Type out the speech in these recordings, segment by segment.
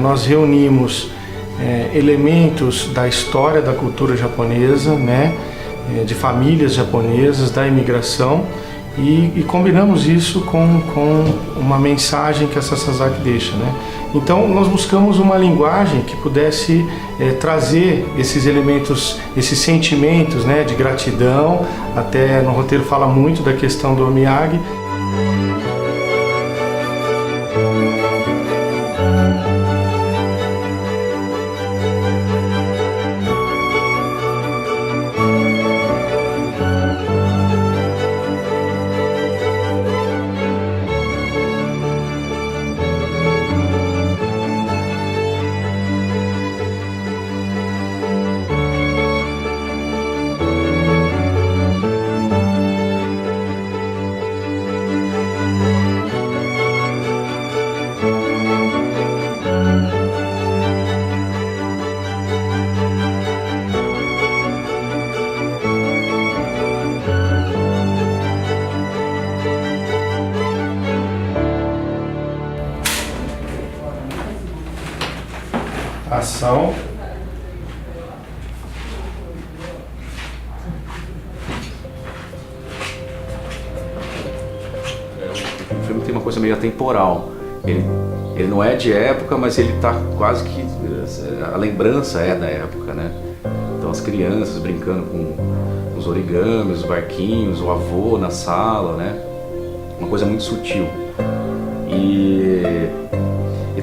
Nós reunimos elementos da história da cultura japonesa, né, de famílias japonesas, da imigração, e combinamos isso com uma mensagem que a Sasazaki deixa, né? Então nós buscamos uma linguagem que pudesse trazer esses elementos, esses sentimentos, né, de gratidão. Até no roteiro fala muito da questão do omiyage. Ação. O filme tem uma coisa meio atemporal. Ele não é de época, mas ele tá quase que... a lembrança é da época, né? Então as crianças brincando com os origamis, os barquinhos, o avô na sala, né? Uma coisa muito sutil. E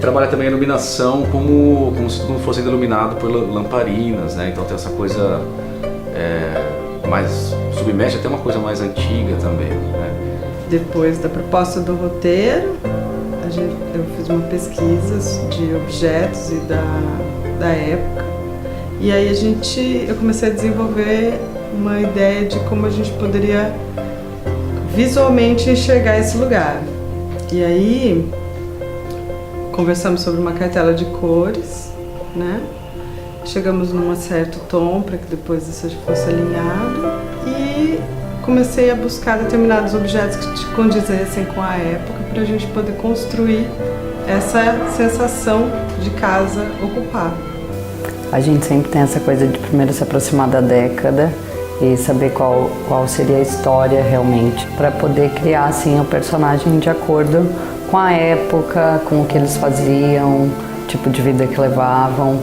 trabalha também a iluminação como se tudo fosse iluminado por lamparinas, né? Então tem essa coisa mais... submete até uma coisa mais antiga também, né? Depois da proposta do roteiro, eu fiz uma pesquisa de objetos e da época. E aí eu comecei a desenvolver uma ideia de como a gente poderia visualmente enxergar esse lugar. E aí conversamos sobre uma cartela de cores, né? Chegamos num certo tom para que depois isso fosse alinhado e comecei a buscar determinados objetos que condizessem com a época para a gente poder construir essa sensação de casa ocupada. A gente sempre tem essa coisa de primeiro se aproximar da década e saber qual seria a história realmente, para poder criar assim o personagem de acordo com a época, com o que eles faziam, o tipo de vida que levavam.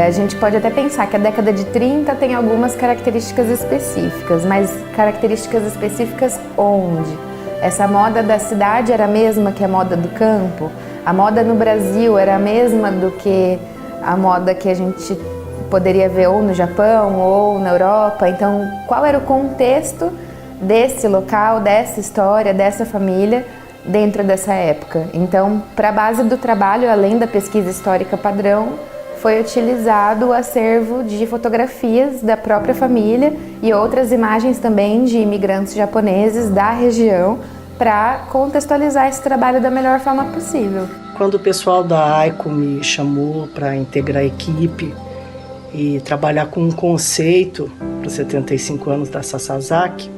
A gente pode até pensar que a década de 30 tem algumas características específicas, mas características específicas onde? Essa moda da cidade era a mesma que a moda do campo? A moda no Brasil era a mesma do que a moda que a gente poderia ver ou no Japão ou na Europa? Então, qual era o contexto desse local, dessa história, dessa família dentro dessa época? Então, para a base do trabalho, além da pesquisa histórica padrão, foi utilizado o acervo de fotografias da própria família e outras imagens também de imigrantes japoneses da região para contextualizar esse trabalho da melhor forma possível. Quando o pessoal da AICO me chamou para integrar a equipe e trabalhar com um conceito para os 75 anos da Sasazaki,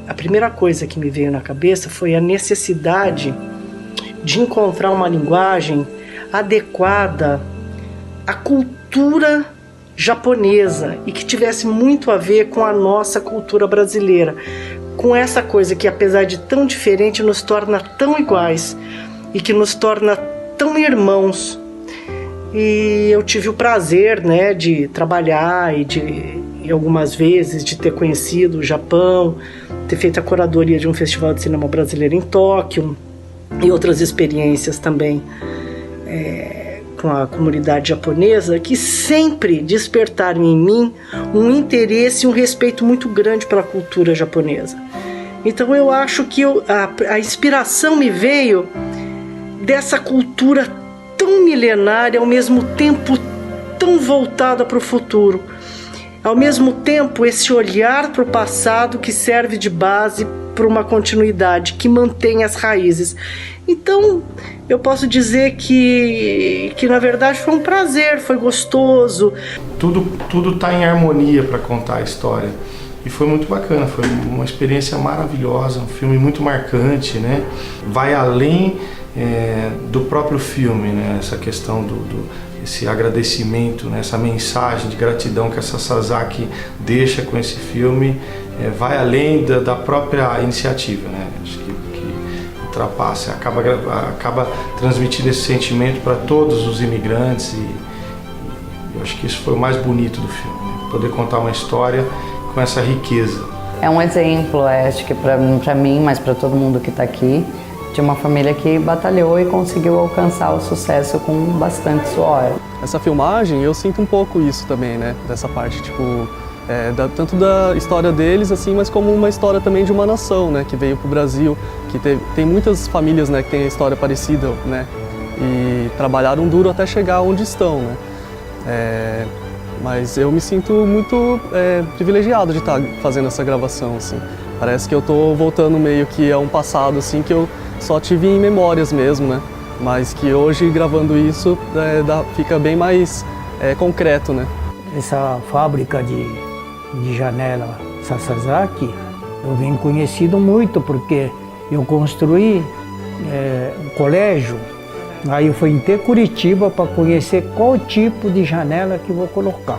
a primeira coisa que me veio na cabeça foi a necessidade de encontrar uma linguagem adequada à cultura japonesa e que tivesse muito a ver com a nossa cultura brasileira, com essa coisa que, apesar de tão diferente, nos torna tão iguais e que nos torna tão irmãos. E eu tive o prazer, né, de trabalhar e algumas vezes de ter conhecido o Japão, ter feito a curadoria de um festival de cinema brasileiro em Tóquio e outras experiências também com a comunidade japonesa, que sempre despertaram em mim um interesse e um respeito muito grande pela cultura japonesa. Então eu acho que a inspiração me veio dessa cultura tão milenária, ao mesmo tempo tão voltada para o futuro. Ao mesmo tempo, esse olhar para o passado que serve de base para uma continuidade, que mantém as raízes. Então, eu posso dizer que na verdade foi um prazer, foi gostoso. Tudo está em harmonia para contar a história. e foi muito bacana, foi uma experiência maravilhosa, um filme muito marcante, né? Vai além do próprio filme, né? Essa questão esse agradecimento, né? Essa mensagem de gratidão que essa Sasaki deixa com esse filme, vai além da própria iniciativa, né? Acho que ultrapassa, acaba transmitindo esse sentimento para todos os imigrantes e eu acho que isso foi o mais bonito do filme, né? Poder contar uma história com essa riqueza. É um exemplo, acho que para mim, mas para todo mundo que está aqui, de uma família que batalhou e conseguiu alcançar o sucesso com bastante suor. Essa filmagem, eu sinto um pouco isso também, né? Dessa parte, tipo, tanto da história deles, assim, mas como uma história também de uma nação, né? Que veio pro Brasil, que tem muitas famílias, né? Que tem a história parecida, né? E trabalharam duro até chegar onde estão, né? Mas eu me sinto muito privilegiado de estar fazendo essa gravação, assim. Parece que eu tô voltando meio que a um passado, assim, que eu só tive em memórias mesmo, né? Mas que hoje, gravando isso, fica bem mais concreto, né? Essa fábrica de janela Sasaki, eu venho conhecido muito porque eu construí um colégio, aí eu fui até Curitiba para conhecer qual tipo de janela que vou colocar.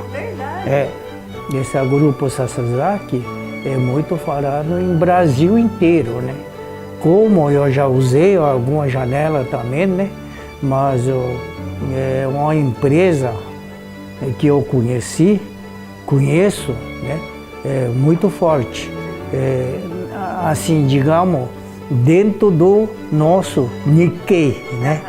Esse grupo Sasaki é muito falado em Brasil inteiro, né? Como eu já usei alguma janela também, né? Mas é uma empresa que eu conheço, né? É muito forte. Assim, digamos, dentro do nosso Nikkei, né?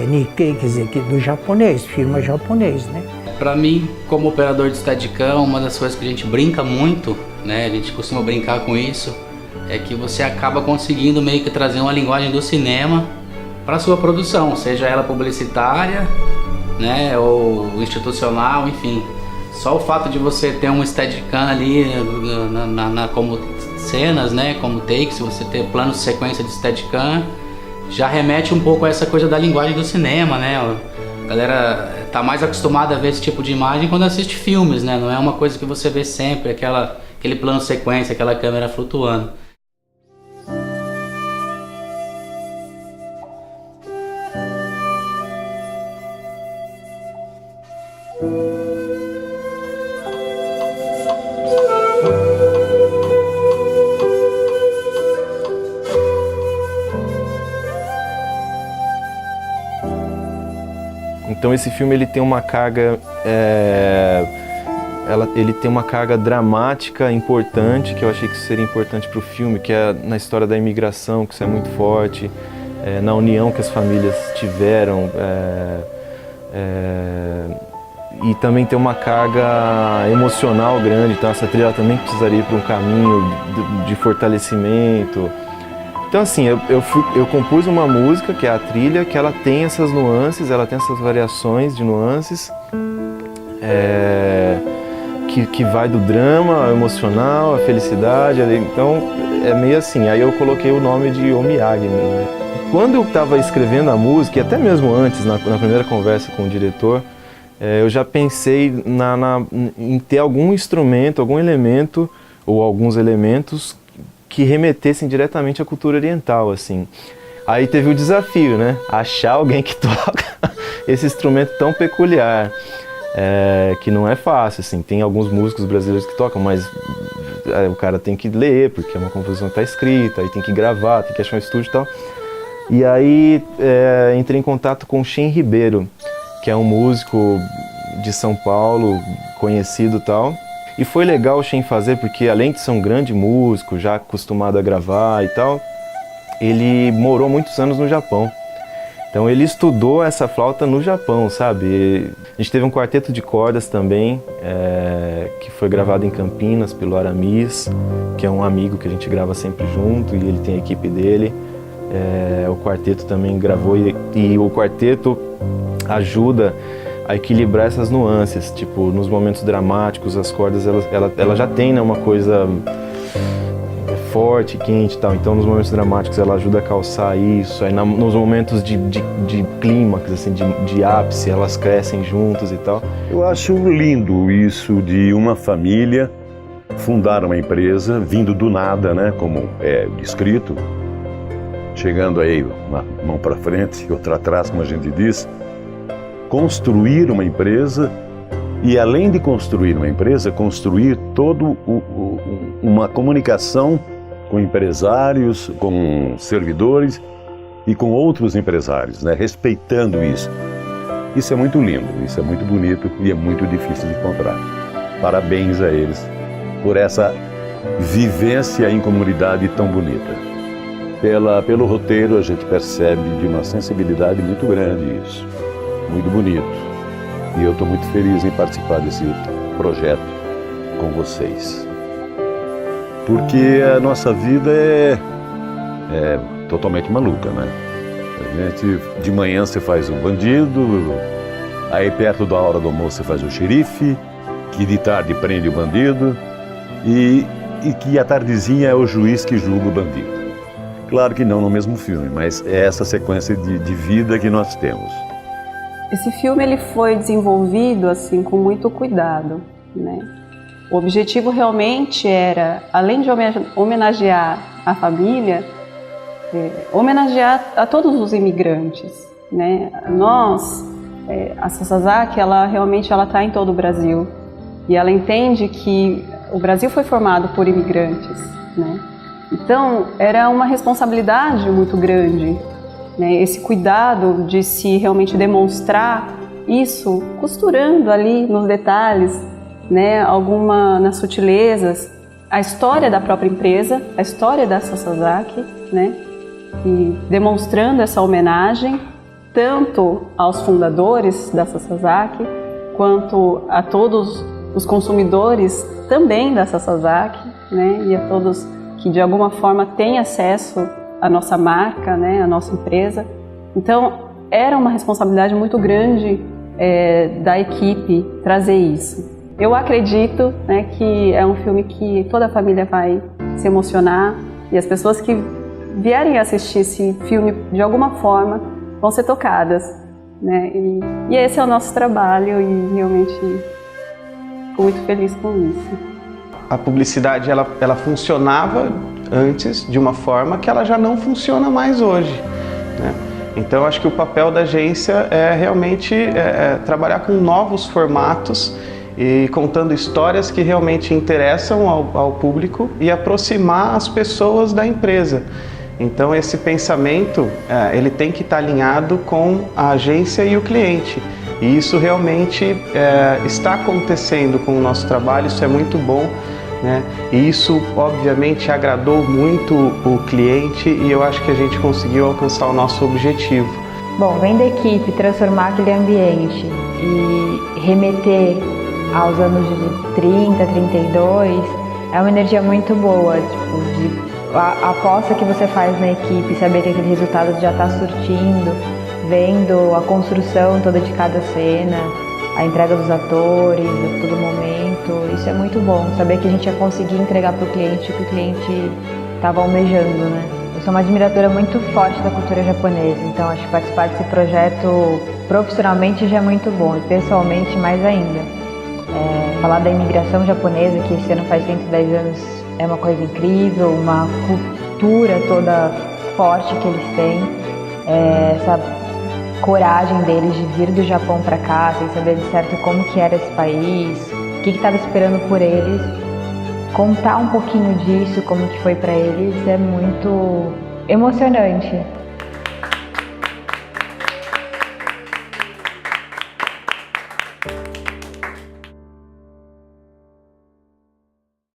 Nikkei quer dizer que do japonês, firma japonês, né? Para mim, como operador de Steadicam, uma das coisas que a gente brinca muito, né? A gente costuma brincar com isso, é que você acaba conseguindo meio que trazer uma linguagem do cinema para sua produção, seja ela publicitária, né, ou institucional, enfim. Só o fato de você ter um Steadicam ali como cenas, né, como takes, você ter plano de sequência de Steadicam, já remete um pouco a essa coisa da linguagem do cinema, né? A galera tá mais acostumada a ver esse tipo de imagem quando assiste filmes, né? Não é uma coisa que você vê sempre, aquele plano de sequência, aquela câmera flutuando. Então esse filme ele tem uma carga, ele tem uma carga dramática importante, que eu achei que seria importante para o filme, que é na história da imigração, que isso é muito forte, na união que as famílias tiveram, e também tem uma carga emocional grande, então essa trilha também precisaria ir para um caminho de fortalecimento. Então assim, eu compus uma música, que é a trilha, que ela tem essas nuances, ela tem essas variações de nuances, que vai do drama ao emocional, à felicidade, então é meio assim, aí eu coloquei o nome de Omiyage mesmo. Quando eu estava escrevendo a música, e até mesmo antes, na primeira conversa com o diretor, eu já pensei em ter algum instrumento, algum elemento, ou alguns elementos, que remetessem diretamente à cultura oriental, assim. Aí teve o desafio, né? Achar alguém que toca esse instrumento tão peculiar, que não é fácil, assim. Tem alguns músicos brasileiros que tocam, mas o cara tem que ler, porque é uma composição que está escrita, aí tem que gravar, tem que achar um estúdio e tal. E aí entrei em contato com o Shen Ribeiro, que é um músico de São Paulo, conhecido e tal. E foi legal o Shen fazer, porque além de ser um grande músico, já acostumado a gravar e tal, ele morou muitos anos no Japão. Então ele estudou essa flauta no Japão, sabe? A gente teve um quarteto de cordas também, que foi gravado em Campinas pelo Aramis, que é um amigo que a gente grava sempre junto, e ele tem a equipe dele. O quarteto também gravou, e o quarteto ajuda a equilibrar essas nuances, tipo, nos momentos dramáticos, as cordas, ela já tem, né, uma coisa forte, quente e tal, então nos momentos dramáticos ela ajuda a calçar isso, aí nos momentos de clímax, assim, de ápice, elas crescem juntas e tal. Eu acho lindo isso de uma família fundar uma empresa, vindo do nada, né, como é descrito, chegando aí uma mão para frente e outra atrás, como a gente diz, construir uma empresa e, além de construir uma empresa, construir todo uma comunicação com empresários, com servidores e com outros empresários, né, respeitando isso. Isso é muito lindo, isso é muito bonito e é muito difícil de encontrar. Parabéns a eles por essa vivência em comunidade tão bonita. Pelo roteiro a gente percebe de uma sensibilidade muito grande isso, muito bonito. E eu estou muito feliz em participar desse projeto com vocês. Porque a nossa vida é totalmente maluca, né? A gente, de manhã você faz um bandido, aí perto da hora do almoço você faz o xerife, que de tarde prende o bandido e que à tardezinha é o juiz que julga o bandido. Claro que não no mesmo filme, mas é essa sequência de vida que nós temos. Esse filme ele foi desenvolvido assim com muito cuidado, né? O objetivo realmente era, além de homenagear a família, homenagear a todos os imigrantes, né? Nós, a Sasazaki, ela realmente está em todo o Brasil e ela entende que o Brasil foi formado por imigrantes, né? Então era uma responsabilidade muito grande, né? Esse cuidado de se realmente demonstrar isso, costurando ali nos detalhes, né? Nas sutilezas, a história da própria empresa, a história da Sasazaki, né? E demonstrando essa homenagem tanto aos fundadores da Sasazaki quanto a todos os consumidores também da Sasazaki, né? E a todos que de alguma forma têm acesso à nossa marca, né? À nossa empresa. Então era uma responsabilidade muito grande da equipe trazer isso. Eu acredito, né, que é um filme que toda a família vai se emocionar e as pessoas que vierem assistir esse filme de alguma forma vão ser tocadas, né? E esse é o nosso trabalho e realmente fico muito feliz com isso. A publicidade ela funcionava antes de uma forma que ela já não funciona mais hoje, né? Então acho que o papel da agência é realmente trabalhar com novos formatos e contando histórias que realmente interessam ao público e aproximar as pessoas da empresa. Então esse pensamento ele tem que estar alinhado com a agência e o cliente. E isso realmente está acontecendo com o nosso trabalho, isso é muito bom, né? E isso obviamente agradou muito o cliente e eu acho que a gente conseguiu alcançar o nosso objetivo. Bom, vem da equipe transformar aquele ambiente e remeter aos anos de 30, 32, é uma energia muito boa, tipo, a aposta que você faz na equipe, saber que aquele resultado já está surtindo, vendo a construção toda de cada cena, a entrega dos atores, a todo momento, isso é muito bom, saber que a gente ia conseguir entregar para o cliente o que o cliente estava almejando, né? Eu sou uma admiradora muito forte da cultura japonesa, então acho que participar desse projeto profissionalmente já é muito bom e pessoalmente mais ainda. Falar da imigração japonesa, que esse ano faz 110 anos, é uma coisa incrível, uma cultura toda forte que eles têm, essa coragem deles de vir do Japão para cá, sem saber de certo como que era esse país, o que estava esperando por eles, contar um pouquinho disso, como que foi para eles, é muito emocionante.